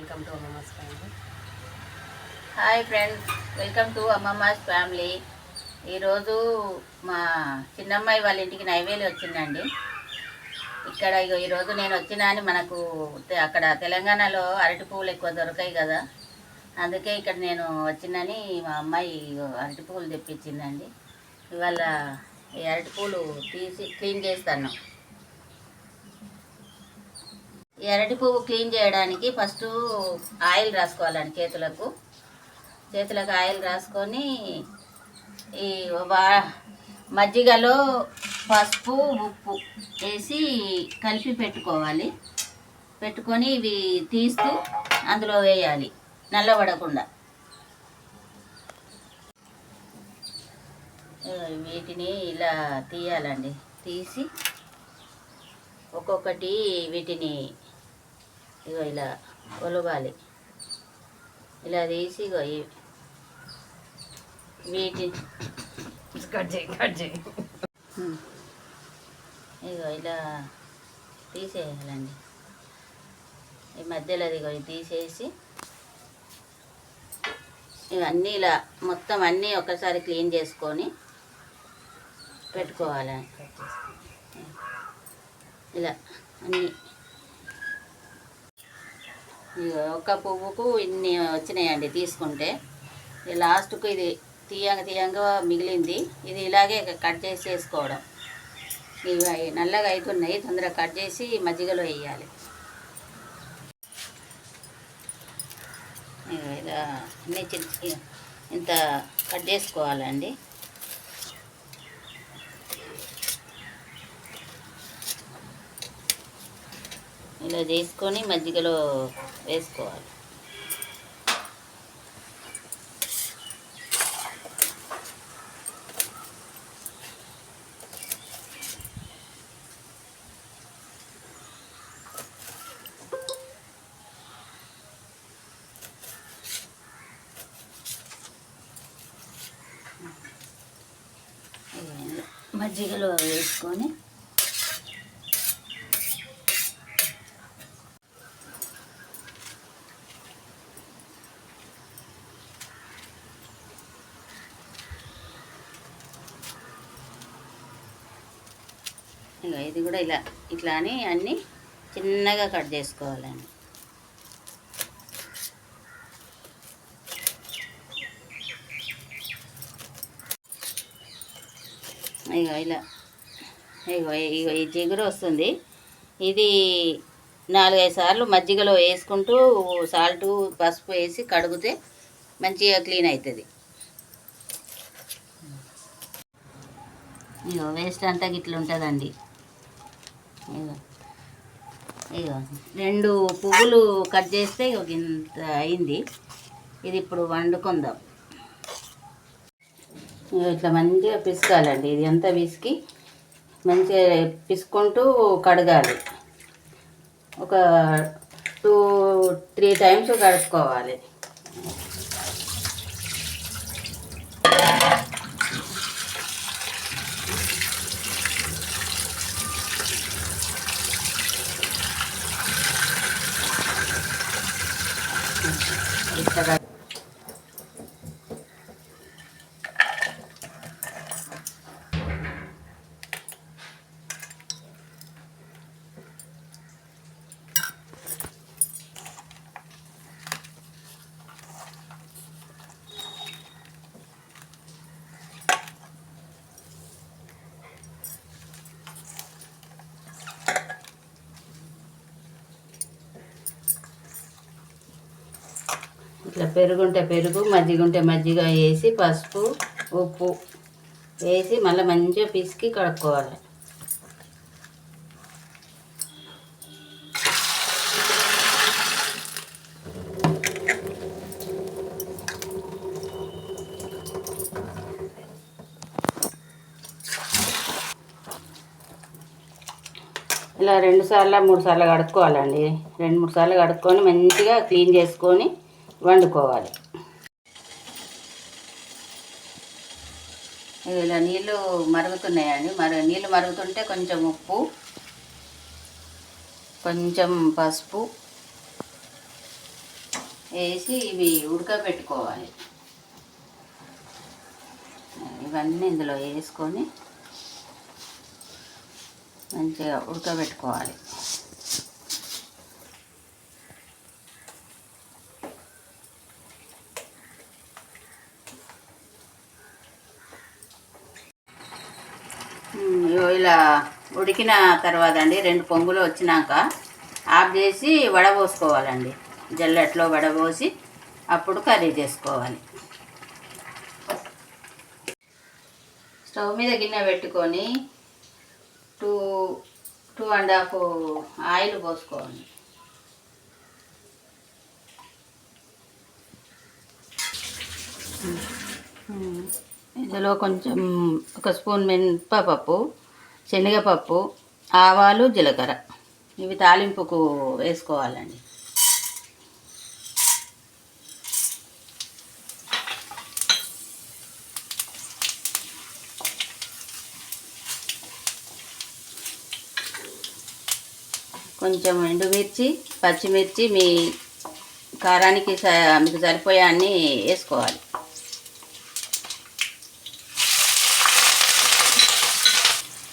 Welcome to అమ్మమ్మస్ family. Hi friends, welcome to అమ్మమ్మస్ family. ఈరోజు మా చిన్నమ్మాయి వాళ్ళ ఇంటికి నైవేలి వచ్చిందండి. ఇక్కడ ఈరోజు నేను వచ్చినా అని మనకు అక్కడ తెలంగాణలో అరటి పువ్వులు ఎక్కువ దొరకాయి కదా, అందుకే ఇక్కడ నేను వచ్చిందని మా అమ్మాయి అరటి పువ్వులు తెప్పించిందండి. ఇవాళ ఈ అరటి పువ్వులు తీసి క్లీన్ చేస్తాను. ఈ అరటి పువ్వు క్లీన్ చేయడానికి ఫస్ట్ ఆయిల్ రాసుకోవాలండి. చేతులకు ఆయిల్ రాసుకొని ఈ మజ్జిగలో పసుపు ఉప్పు వేసి కలిపి పెట్టుకొని ఇవి తీస్తూ అందులో వేయాలి నల్లబడకుండా. వీటిని ఇలా తీయాలండి. తీసి ఒక్కొక్కటి వీటిని ఇలా ఒలగాలి. ఇలా తీసి వీటి ఇలా తీసేయాలండి. ఈ మధ్యలో తీసేసి ఇవన్నీ ఇలా మొత్తం అన్నీ ఒకసారి క్లీన్ చేసుకొని పెట్టుకోవాలి. ఇలా అన్నీ ఒక పువ్వుకు ఇన్ని వచ్చినాయండి తీసుకుంటే. లాస్ట్కు ఇది తీయంగా మిగిలింది, ఇది ఇలాగే కట్ చేసి వేసుకోవడం. ఇవి నల్లగా అవుతున్నాయి, తొందరగా కట్ చేసి మజ్జిగలో వేయాలి. ఇలా అన్నీ ఇంత కట్ చేసుకోవాలండి. ఇలా చేసుకొని మజ్జిగలో వేసుకోవాలి. మజ్జిగలో వేసుకొని ఇది కూడా ఇట్లా అని అన్నీ చిన్నగా కట్ చేసుకోవాలండి. ఈ జిగురు వస్తుంది. ఇది 4-5 సార్లు మజ్జిగలో వేసుకుంటూ సాల్టు పసుపు వేసి కడిగితే మంచిగా క్లీన్ అవుతుంది. వేస్ట్ అంతా గిట్ల ఉంటుందండి. 2 పువ్వులు కట్ చేస్తే ఇంత అయింది. ఇది ఇప్పుడు వండుకుందాం. ఇట్లా మంచిగా పిసుకాలండి. ఇది అంతా పిసికి మంచిగా పిసుకుంటూ కడగాలి. ఒక 2-3 టైమ్స్ కడుక్కోవాలి. ఇట్లా పెరుగుంటే పెరుగు, మజ్జిగ ఉంటే మజ్జిగ వేసి పసుపు ఉప్పు వేసి మళ్ళీ మంచిగా పిసికి కడుక్కోవాలి. ఇలా 2-3 సార్లు కడుక్కోవాలండి. 2-3 సార్లు కడుక్కొని మంచిగా క్లీన్ చేసుకొని వండుకోవాలి. ఇలా నీళ్ళు మరుగుతున్నాయండి. నీళ్ళు మరుగుతుంటే కొంచెం ఉప్పు, కొంచెం పసుపు వేసి ఇవి ఉడకబెట్టుకోవాలి. ఇవన్నీ ఇందులో వేసుకొని మంచిగా ఉడకబెట్టుకోవాలి. ఇలా ఉడికిన తర్వాత అండి 2 పొంగులు వచ్చినాక ఆఫ్ చేసి వడపోసుకోవాలండి. జల్లెట్లో వడపోసి అప్పుడు కర్రీ చేసుకోవాలి. స్టవ్ మీద గిన్నె పెట్టుకొని 2.5 ఆయిల్ పోసుకోవాలి. ఇందులో కొంచెం 1 స్పూన్ మినపప్పు, శనగపప్పు, ఆవాలు, జీలకర్ర ఇవి తాలింపుకు వేసుకోవాలండి. కొంచెం ఎండుమిర్చి, పచ్చిమిర్చి మీ కారానికి మీకు సరిపోయే అన్నీ వేసుకోవాలి.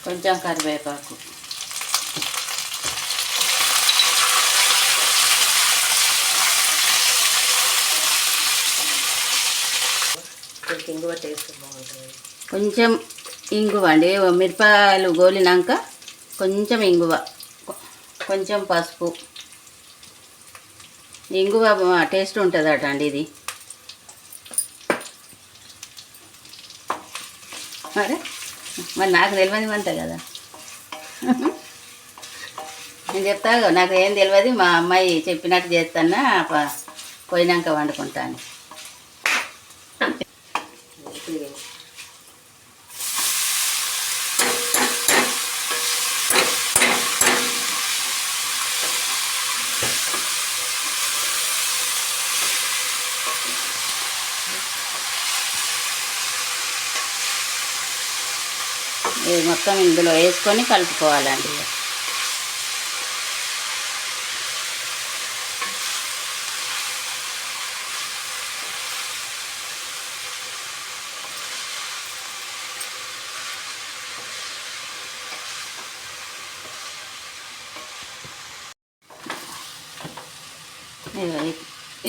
కొంచెం కరివేపాకు, కొంచెం ఇంగువ అండి. మిరపకాయలు గోలినాక కొంచెం ఇంగువ, కొంచెం పసుపు. ఇంగువ టేస్ట్ ఉంటుందట అండి ఇది. మరి నాకు తెలియదు అంత కదా, నేను చెప్తా. నాకు ఏం తెలియదు, మా అమ్మాయి చెప్పినట్టు చేస్తానా, పోయినాక వండుకుంటాను. ఇది మొత్తం ఇందులో వేసుకొని కలుపుకోవాలండి.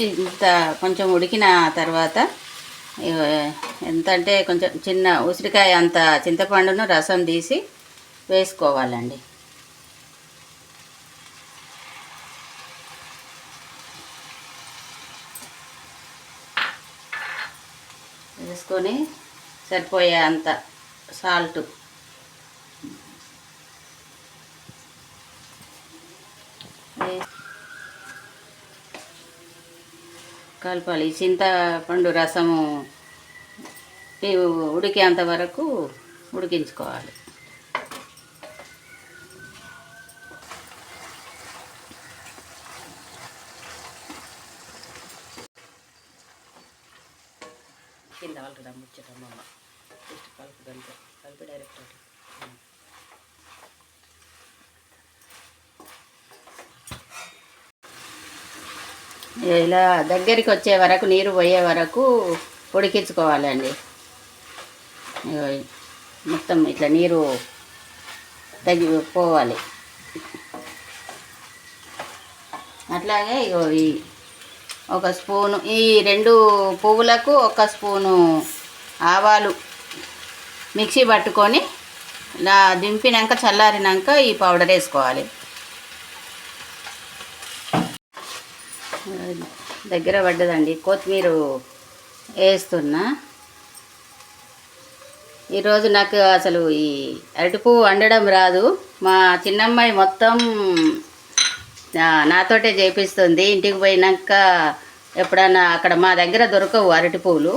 ఇంత కొంచెం ఉడికిన తర్వాత ఎంత అంటే కొంచెం చిన్న ఉసిరికాయ అంత చింతపండును రసం తీసి వేసుకోవాలండి. వేసుకొని సరిపోయే అంత సాల్ట్, కలపాలి. చింతపండు రసము ఉడికేంత వరకు ఉడికించుకోవాలి. కింద వాళ్ళకి ముచ్చటమ్మ జస్ట్ కలిపి డైరెక్ట్ ఇలా దగ్గరికి వచ్చే వరకు, నీరు పోయే వరకు ఉడికించుకోవాలండి. మొత్తం ఇట్లా నీరు పోవాలి. అట్లాగే ఈ 1 స్పూను, ఈ 2 పువ్వులకు 1 స్పూను ఆవాలు మిక్సీ పట్టుకొని ఇలా దింపినాక చల్లారినాక ఈ పౌడర్ వేసుకోవాలి. దగ్గర పడ్డదండి. కొత్తిమీర వేస్తున్నా. ఈరోజు నాకు అసలు ఈ అరటిపువ్వు వండడం రాదు. మా చిన్నమ్మాయి మొత్తం నాతోటే చేపిస్తుంది. ఇంటికి పోయినాక ఎప్పుడన్నా అక్కడ మా దగ్గర దొరకవు అరటి పువ్వులు.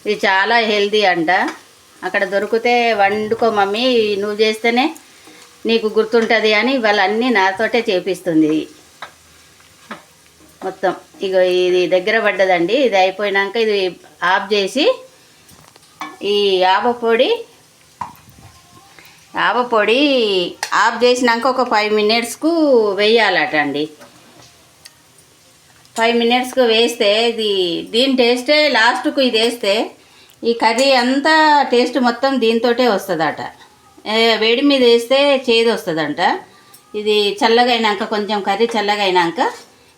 ఇది చాలా హెల్తీ అంట. అక్కడ దొరికితే వండుకో మమ్మీ, నువ్వు చేస్తేనే నీకు గుర్తుంటుంది అని వాళ్ళన్నీ నాతోటే చేపిస్తుంది మొత్తం. ఇక ఇది దగ్గర పడ్డదండి. ఇది అయిపోయినాక ఇది ఆఫ్ చేసి ఈ ఆవపొడి ఆఫ్ చేసినాక ఒక 5 మినిట్స్కు వేయాలట అండి. 5 మినిట్స్కు వేస్తే దీని టేస్టే లాస్ట్కు ఇది వేస్తే ఈ కర్రీ అంతా టేస్ట్ మొత్తం దీంతోటే వస్తుందట. వేడి మీద వేస్తే చేదు వస్తుందంట. ఇది చల్లగా అయినాక కొంచెం కర్రీ చల్లగా అయినాక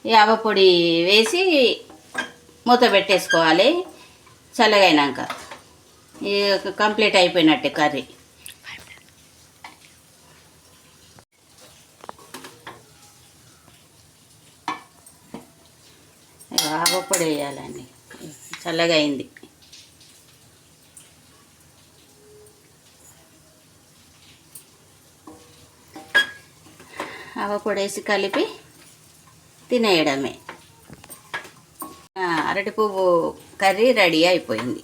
ఈ ఆవపొడి వేసి మూత పెట్టేసుకోవాలి. చల్లగా అయినాక ఇది కంప్లీట్ అయిపోయినట్టే కర్రీ. ఆవపొడి వేయాలండి. చల్లగా అయింది. ఆవపొడి వేసి కలిపి తినేయడమే. అరటి పువ్వు కర్రీ రెడీ అయిపోయింది.